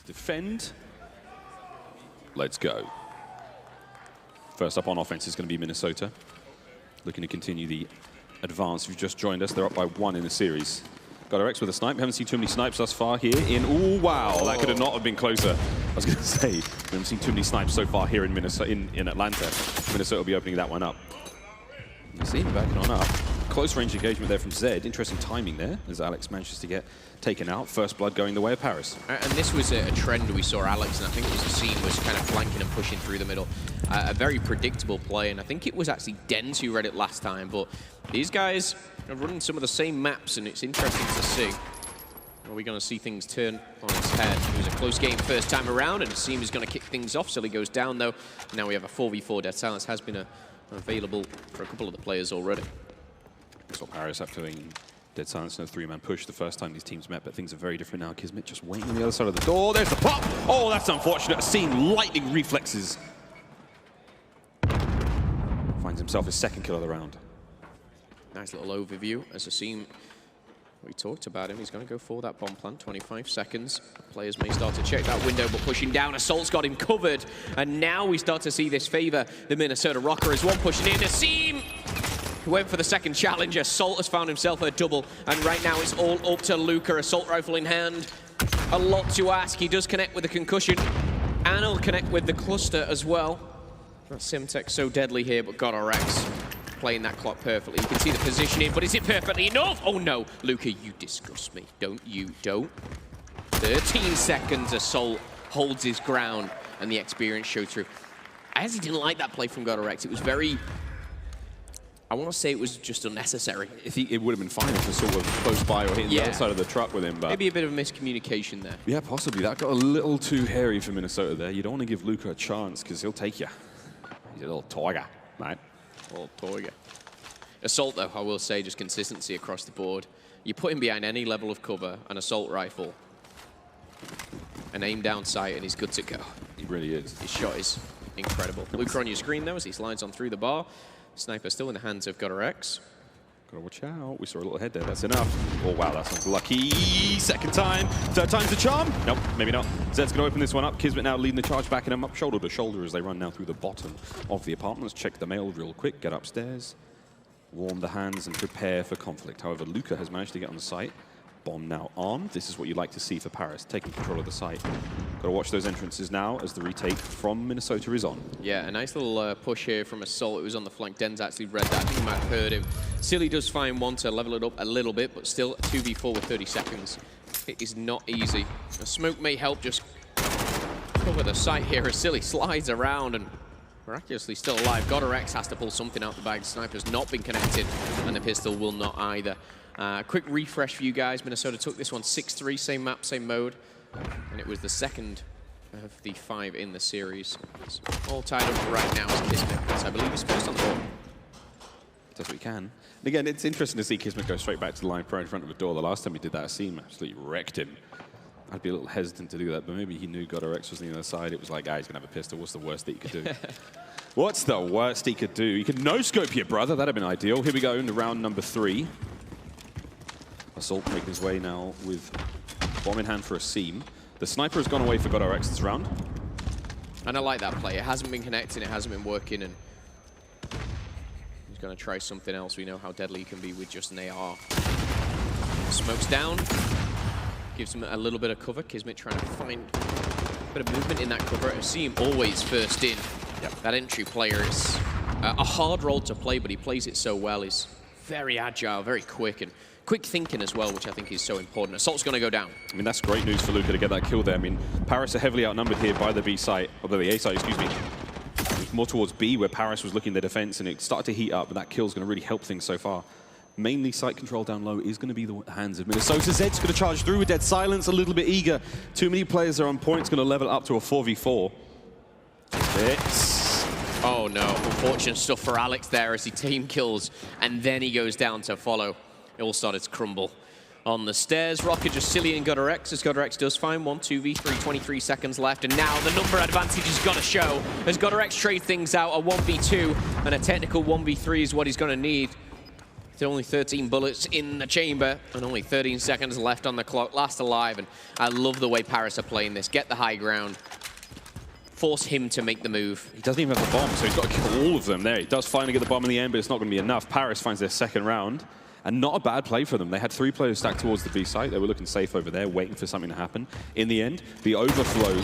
Defend. Let's go. First up on offense is going to be Minnesota. Looking to continue the advance. If you've just joined us, they're up by 1 in the series. Got our X with a snipe. We haven't seen too many snipes thus far here in... Oh, wow. That could have not have been closer. I was going to say, we haven't seen too many snipes so far here in Minnesota, in Atlanta. Minnesota will be opening that one up. You see him backing on up. Close range engagement there from Zed. Interesting timing there as Alex manages to get taken out. First blood going the way of Paris. And this was a trend we saw Alex, and I think it was the scene was kind of flanking and pushing through the middle. A very predictable play, and I think it was actually Dens who read it last time, but these guys are running some of the same maps, and it's interesting to see. Are we going to see things turn on its head? It was a close game first time around, and Asim is going to kick things off. Silly goes down, though. Now we have a 4v4. Dead Silence has been available for a couple of the players already. Saw Paris after doing Dead Silence in a 3-man push the first time these teams met, but things are very different now. Kismet just waiting on the other side of the door. There's the pop! Oh, that's unfortunate. Asim, lightning reflexes. Finds himself his second kill of the round. Nice little overview as Asim, we talked about him. He's going to go for that bomb plant, 25 seconds. Players may start to check that window, but pushing down. Assault's got him covered, and now we start to see this favor the Minnesota Rokkr as one pushing in. Asim went for the second challenge. Assault has found himself a double, and right now it's all up to Luka. Assault rifle in hand. A lot to ask. He does connect with the concussion, and he'll connect with the cluster as well. That Simtek so deadly here, but GodRx playing that clock perfectly. You can see the positioning, but is it perfectly enough? Oh no, Luka, you disgust me. Don't. 13 seconds, Assault holds his ground, and the experience showed through. I actually didn't like that play from GodRx. It was very... I want to say it was just unnecessary. It would have been fine if it was sort of close by or hitting the outside of the truck with him, but... Maybe a bit of miscommunication there. Yeah, possibly. That got a little too hairy for Minnesota there. You don't want to give Luka a chance, because he'll take you. He's a little tiger, mate. Well, Torga. Assault, though, I will say, just consistency across the board. You put him behind any level of cover, an assault rifle, an aim down sight, and he's good to go. He really is. His shot is incredible. Luka on your screen, though, as he slides on through the bar. Sniper still in the hands of GodRx. Gotta watch out. We saw a little head there. That's enough. Oh, wow, that's unlucky. Second time. Third time's the charm. Nope, maybe not. Zed's going to open this one up. Kismet now leading the charge, backing him up shoulder to shoulder as they run now through the bottom of the apartment. Let's check the mail real quick. Get upstairs. Warm the hands and prepare for conflict. However, Luka has managed to get on the site. Bomb now armed. This is what you'd like to see for Paris, taking control of the site. Got to watch those entrances now as the retake from Minnesota is on. Yeah, a nice little push here from Assault. It was on the flank. Den's actually read that. I think you might have heard him. Silly does find one to level it up a little bit, but still 2v4 with 30 seconds. It is not easy. A smoke may help just cover the site here as Silly slides around and miraculously still alive. GodRx has to pull something out the bag. The sniper's not been connected, and the pistol will not either. Quick refresh for you guys. Minnesota took this one 6-3, same map, same mode. And it was the second of the 5 in the series. It's all tied up right now as Kismet, I believe, is first on the board. Does what he can. And again, it's interesting to see Kismet go straight back to the line in front of the door. The last time he did that, Asim absolutely wrecked him. I'd be a little hesitant to do that, but maybe he knew GodRx was on the other side. It was like, he's going to have a pistol. What's the worst that he could do? What's the worst he could do? He could no-scope your brother. That'd have been ideal. Here we go into round number 3. Assault making his way now with bomb in hand for Asim. The sniper has gone away for GodRx this round. And I like that play. It hasn't been connecting, it hasn't been working, and he's going to try something else. We know how deadly he can be with just an AR. Smokes down. Gives him a little bit of cover. Kismet trying to find a bit of movement in that cover. Asim always first in. Yep. That entry player is a hard role to play, but he plays it so well. He's very agile, very quick, and quick thinking as well, which I think is so important. Assault's going to go down. I mean, that's great news for Luka to get that kill there. I mean, Paris are heavily outnumbered here by the B site, or the A site, excuse me. It was more towards B, where Paris was looking their defense, and it started to heat up, but that kill's going to really help things so far. Mainly site control down low is going to be the hands of Minnesota. Zed's going to charge through with Dead Silence, a little bit eager. Too many players are on point. It's going to level up to a 4v4. Oh no, unfortunate stuff for Alex there as he team kills, and then he goes down to follow. It all started to crumble on the stairs. Rokkr just silly and GodRx, as GodRx does find 1-2v3, 23 seconds left, and now the number advantage has got to show as GodRx trade things out. A 1v2 and a technical 1v3 is what he's going to need. There's only 13 bullets in the chamber and only 13 seconds left on the clock. Last alive, and I love the way Paris are playing this. Get the high ground. Force him to make the move. He doesn't even have the bomb, so he's got to kill all of them there. He does finally get the bomb in the end, but it's not going to be enough. Paris finds their second round, and not a bad play for them. They had 3 players stacked towards the B site. They were looking safe over there, waiting for something to happen. In the end, the overflow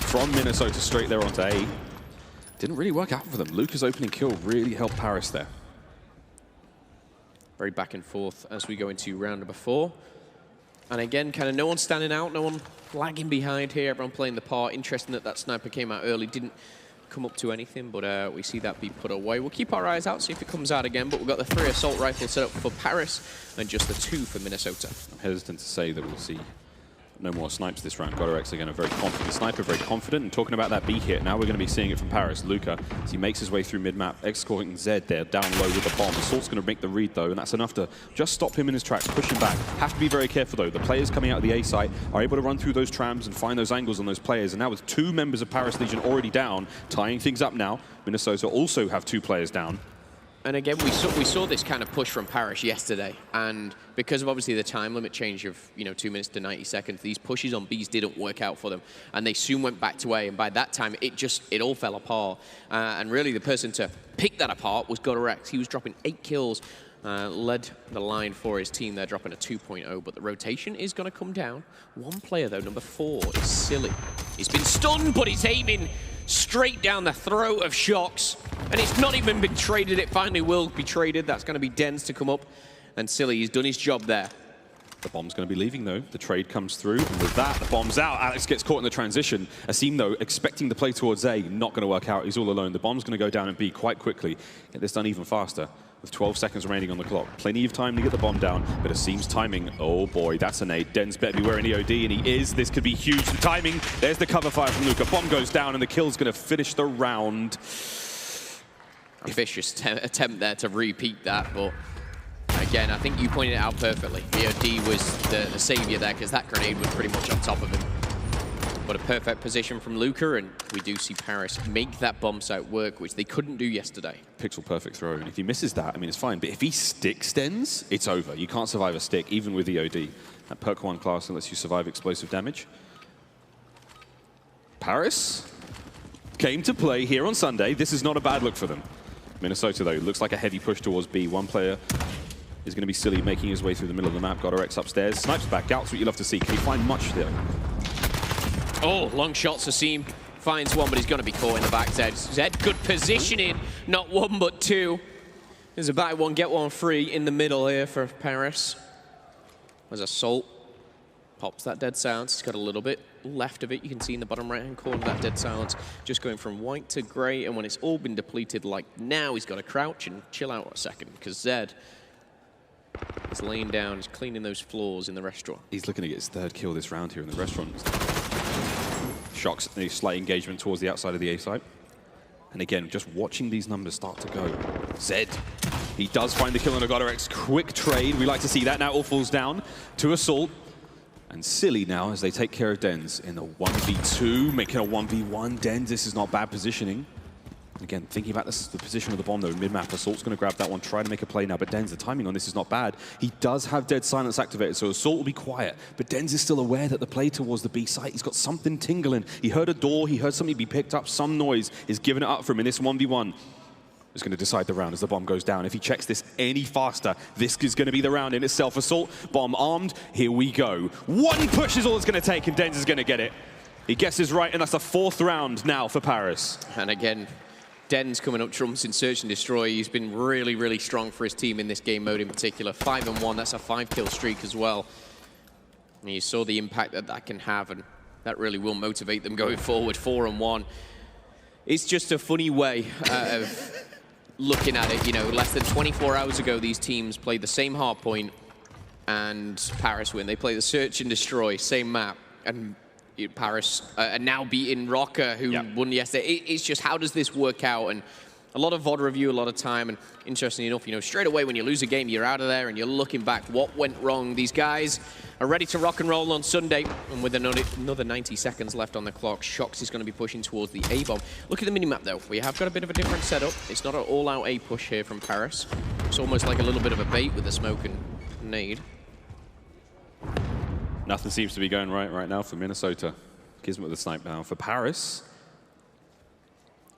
from Minnesota straight there onto A didn't really work out for them. Luka's opening kill really helped Paris there. Very back and forth as we go into round number 4. And again, kind of no one standing out, no one lagging behind here, everyone playing the part. Interesting that that sniper came out early, didn't come up to anything, but we see that be put away. We'll keep our eyes out, see if it comes out again, but we've got the 3 assault rifles set up for Paris and just the 2 for Minnesota. I'm hesitant to say that we'll see no more snipes this round. Godorex again, a very confident sniper, very confident. And talking about that B hit, now we're going to be seeing it from Paris. Luka, as he makes his way through mid-map, escorting Zed there, down low with the bomb. Assault's going to make the read, though, and that's enough to just stop him in his tracks, push him back. Have to be very careful, though. The players coming out of the A site are able to run through those trams and find those angles on those players. And now with 2 members of Paris Legion already down, tying things up now, Minnesota also have 2 players down. And again, we saw this kind of push from Paris yesterday, and because of obviously the time limit change of 2 minutes to 90 seconds, these pushes on Bs didn't work out for them, and they soon went back to A. And by that time, it all fell apart. And really, the person to pick that apart was Godorex. He was dropping 8 kills, led the line for his team. They're dropping a 2.0, but the rotation is going to come down. 1 player though, number 4, is Silly. He's been stunned, but he's aiming straight down the throat of Shocks. And it's not even been traded. It finally will be traded. That's going to be Dens to come up. And Silly, he's done his job there. The bomb's going to be leaving, though. The trade comes through. And with that, the bomb's out. Alex gets caught in the transition. Asim, though, expecting the play towards A, not going to work out. He's all alone. The bomb's going to go down and B quite quickly. Get this done even faster. With 12 seconds remaining on the clock. Plenty of time to get the bomb down, but Asim's timing, oh boy, that's a nade. Dens better be wearing EOD, and he is. This could be huge. The timing, there's the cover fire from Luka. Bomb goes down, and the kill's going to finish the round. Ambitious attempt there to repeat that, but again, I think you pointed it out perfectly. EOD was the savior there, because that grenade was pretty much on top of him. But a perfect position from Luka, and we do see Paris make that bomb site work, which they couldn't do yesterday. Pixel perfect throw, and if he misses that, I mean, it's fine. But if he sticks Dens, it's over. You can't survive a stick, even with EOD. That perk 1 class lets you survive explosive damage. Paris came to play here on Sunday. This is not a bad look for them. Minnesota, though, looks like a heavy push towards B. 1 player is going to be Silly, making his way through the middle of the map. Godorex upstairs. Snipes back. Gout's what you love to see. Can he find much there? Oh, long shots. Asim finds one, but he's going to be caught in the back. Zed, good positioning. Not 1, but 2. There's a buy 1, get 1 free in the middle here for Paris. There's Assault. Pops that dead silence. He's got a little bit left of it. You can see in the bottom right-hand corner that dead silence just going from white to gray. And when it's all been depleted, like now, he's got to crouch and chill out a second, because Zed is laying down, he's cleaning those floors in the restaurant. He's looking to get his 3rd kill this round here in the restaurant. Shocks a slight engagement towards the outside of the A site. And again, just watching these numbers start to go. Zed, he does find the kill on a Godorex. Quick trade, we like to see that. Now all falls down to Assault. And Silly now as they take care of Dens in the 1v2, making a 1v1. Dens, this is not bad positioning. Again, thinking about the position of the bomb, though, mid-map, Assault's going to grab that one, try to make a play now, but Dens, the timing on this is not bad. He does have dead silence activated, so Assault will be quiet, but Dens is still aware that the play towards the B site, he's got something tingling. He heard a door, he heard something be picked up, some noise is giving it up for him in this 1v1. Is going to decide the round as the bomb goes down. If he checks this any faster, this is going to be the round in itself. Assault, bomb armed, here we go. 1 push is all it's going to take, and Dens is going to get it. He guesses right, and that's the 4th round now for Paris. And again, Dens coming up trumps in Search and Destroy. He's been really, really strong for his team in this game mode in particular. 5-1, that's a 5-kill streak as well. And you saw the impact that that can have, and that really will motivate them going forward. 4-1. It's just a funny way of looking at it. Less than 24 hours ago, these teams played the same hardpoint, and Paris win. They play the Search and Destroy, same map, and Paris are now beating Rokkr, who won yesterday. It's just, how does this work out? And a lot of VOD review, a lot of time, and interestingly enough, you know, straight away when you lose a game, you're out of there and you're looking back, what went wrong? These guys are ready to rock and roll on Sunday, and with another 90 seconds left on the clock, Shox is going to be pushing towards the A-bomb. Look at the minimap though, we have got a bit of a different setup. It's not an all-out A push here from Paris. It's almost like a little bit of a bait with the smoke and nade. Nothing seems to be going right now for Minnesota. Kismet with the snipe now for Paris.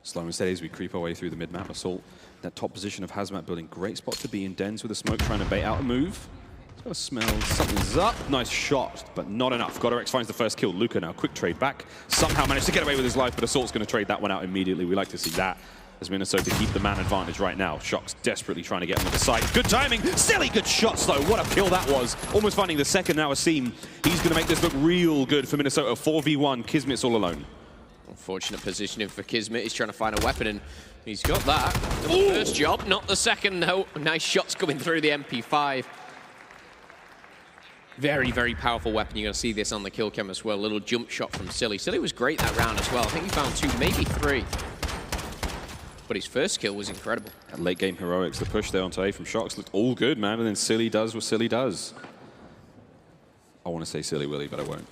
Slow and steady as we creep our way through the mid-map. Assault, that top position of Hazmat building. Great spot to be in. Dens with the smoke trying to bait out a move. He's got to smell something's up. Nice shot, but not enough. GodRx finds the first kill. Luka now, quick trade back. Somehow managed to get away with his life, but Assault's going to trade that one out immediately. We like to see that as Minnesota keep the man advantage right now. Shox desperately trying to get him to the side. Good timing. Silly good shots, though. What a kill that was. Almost finding the second now. Asim. He's going to make this look real good for Minnesota. 4v1. Kismet's all alone. Unfortunate positioning for Kismet. He's trying to find a weapon, and he's got that. The first job, not the second, though. Nice shots coming through the MP5. Very, very powerful weapon. You're going to see this on the kill cam as well. A little jump shot from Silly. Silly was great that round as well. I think he found 2, maybe 3. But his first kill was incredible. And late game heroics, the push there onto A from Shox looked all good, man. And then Silly does what Silly does. I want to say Silly Willy, but I won't.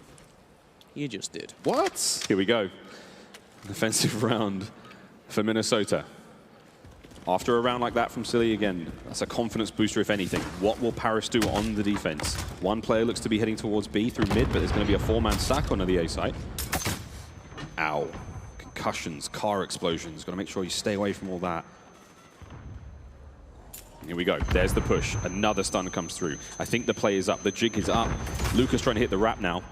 You just did. What? Here we go. An offensive round for Minnesota. After a round like that from Silly again, that's a confidence booster if anything. What will Paris do on the defense? One player looks to be heading towards B through mid, but there's going to be a 4-man stack on the A side. Ow. Concussions, car explosions. Got to make sure you stay away from all that. Here we go. There's the push. Another stun comes through. I think the play is up. The jig is up. Luka's trying to hit the wrap now.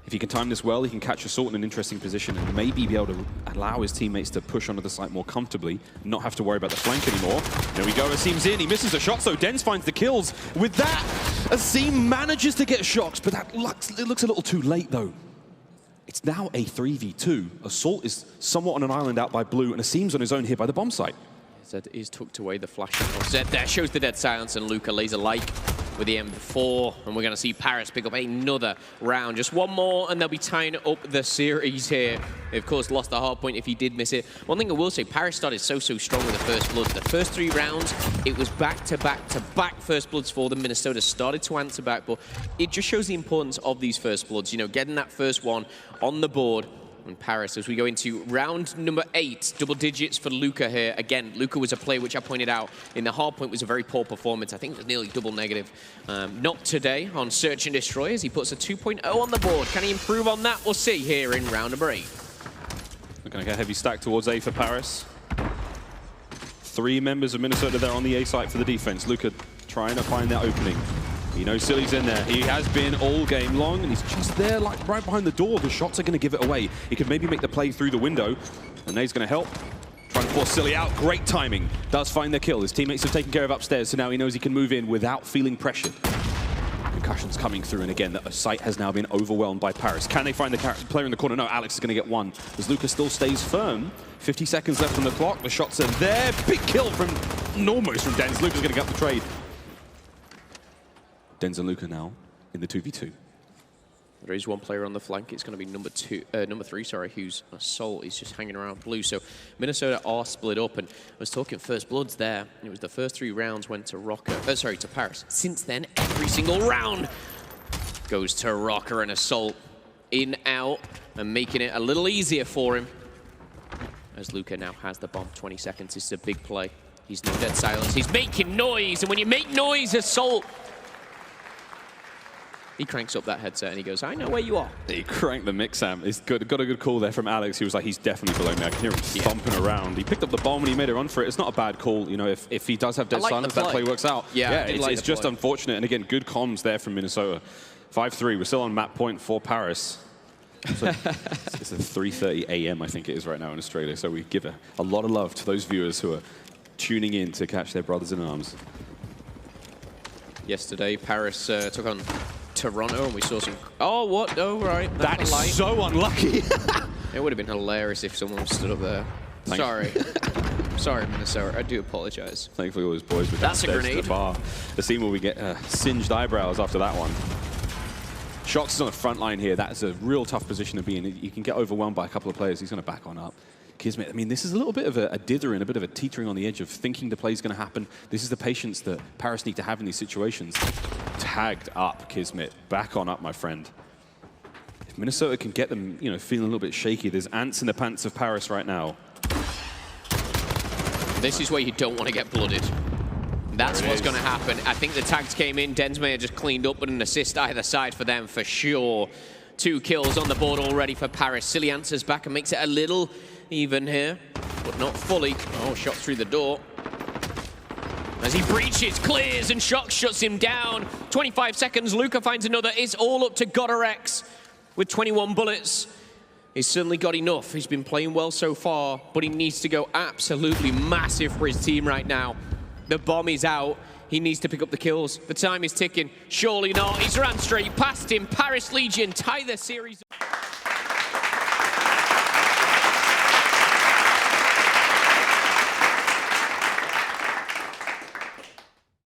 If he can time this well, he can catch Assault in an interesting position and maybe be able to allow his teammates to push onto the site more comfortably, not have to worry about the flank anymore. There we go. Asim's in. He misses the shot, so Dens finds the kills. With that, Asim manages to get Shox, but it looks a little too late, though. It's now a 3v2. Assault is somewhat on an island out by Blue, and Asim's on his own here by the bomb site. Zed is tucked away. The flash of Zed there shows the dead silence, and Luka lays a like with the M4, and we're going to see Paris pick up another round. Just one more, and they'll be tying up the series here. They, of course, lost the hard point if he did miss it. One thing I will say, Paris started so strong with the first blood. The first 3 rounds, it was back-to-back-to-back first bloods for them. Minnesota started to answer back, but it just shows the importance of these first bloods. You know, getting that first one on the board. And Paris, as we go into round number 8, double digits for Luka here. Again, Luka was a play which I pointed out in the hard point was a very poor performance. I think it was nearly double negative. Not today on Search and Destroy as he puts a 2.0 on the board. Can he improve on that? We'll see here in round number 8. We're going to get a heavy stack towards A for Paris. 3 members of Minnesota there on the A site for the defense. Luka trying to find that opening. You know Silly's in there. He has been all game long, and he's just there, like right behind the door. The shots are going to give it away. He could maybe make the play through the window, and Nade's going to help. Trying to force Silly out. Great timing. Does find the kill. His teammates have taken care of upstairs, so now he knows he can move in without feeling pressured. Concussions coming through, and again, the site has now been overwhelmed by Paris. Can they find the player in the corner? No, Alex is going to get one, as Luka still stays firm. 50 seconds left on the clock. The shots are there. Big kill from almost from Dens. Luka's going to get the trade. Dens and Luka now in the 2v2. There is one player on the flank. It's going to be number 3, sorry, who's Assault. He's just hanging around Blue. So Minnesota are split up, and I was talking first bloods there. It was the first 3 rounds went to Rokkr, to Paris. Since then, every single round goes to Rokkr and Assault. In, out, and making it a little easier for him. As Luka now has the bomb. 20 seconds. This is a big play. He's no dead silence. He's making noise, and when you make noise, Assault, he cranks up that headset and he goes, I know where you are. He cranked the mix amp. He's got a good call there from Alex. He was like, he's definitely below me. I can hear him stomping around. He picked up the bomb and he made a run for it. It's not a bad call. You know, if he does have dead silence, that play works out. Yeah, it's just unfortunate. And again, good comms there from Minnesota. 5-3. We're still on map point for Paris. So it's a 3:30 a.m. I think it is right now in Australia. So we give a lot of love to those viewers who are tuning in to catch their brothers in arms. Yesterday, Paris took on Toronto, and we saw some... Oh, what? Oh, right. That is so unlucky. It would have been hilarious if someone stood up there. Sorry. Sorry, Minnesota. I do apologize. Thankfully, all those boys were That's a grenade. To the bar. The scene where we get singed eyebrows after that one. Shox is on the front line here. That is a real tough position to be in. You can get overwhelmed by a couple of players. He's going to back on up. Kismet, I mean, this is a little bit of a dithering, a bit of a teetering on the edge of thinking the play's going to happen. This is the patience that Paris need to have in these situations. Tagged up, Kismet. Back on up, my friend. If Minnesota can get them, you know, feeling a little bit shaky, there's ants in the pants of Paris right now. This is where you don't want to get blooded. That's what's going to happen. I think the tags came in. Densmere just cleaned up, but an assist either side for them for sure. 2 kills on the board already for Paris. Silly answers back and makes it a little even here, but not fully. Oh, shot through the door. As he breaches, clears, and Shock shuts him down. 25 seconds, Luca finds another. It's all up to Godorex with 21 bullets. He's certainly got enough. He's been playing well so far, but he needs to go absolutely massive for his team right now. The bomb is out. He needs to pick up the kills. The time is ticking. Surely not. He's ran straight past him. Paris Legion tie the series.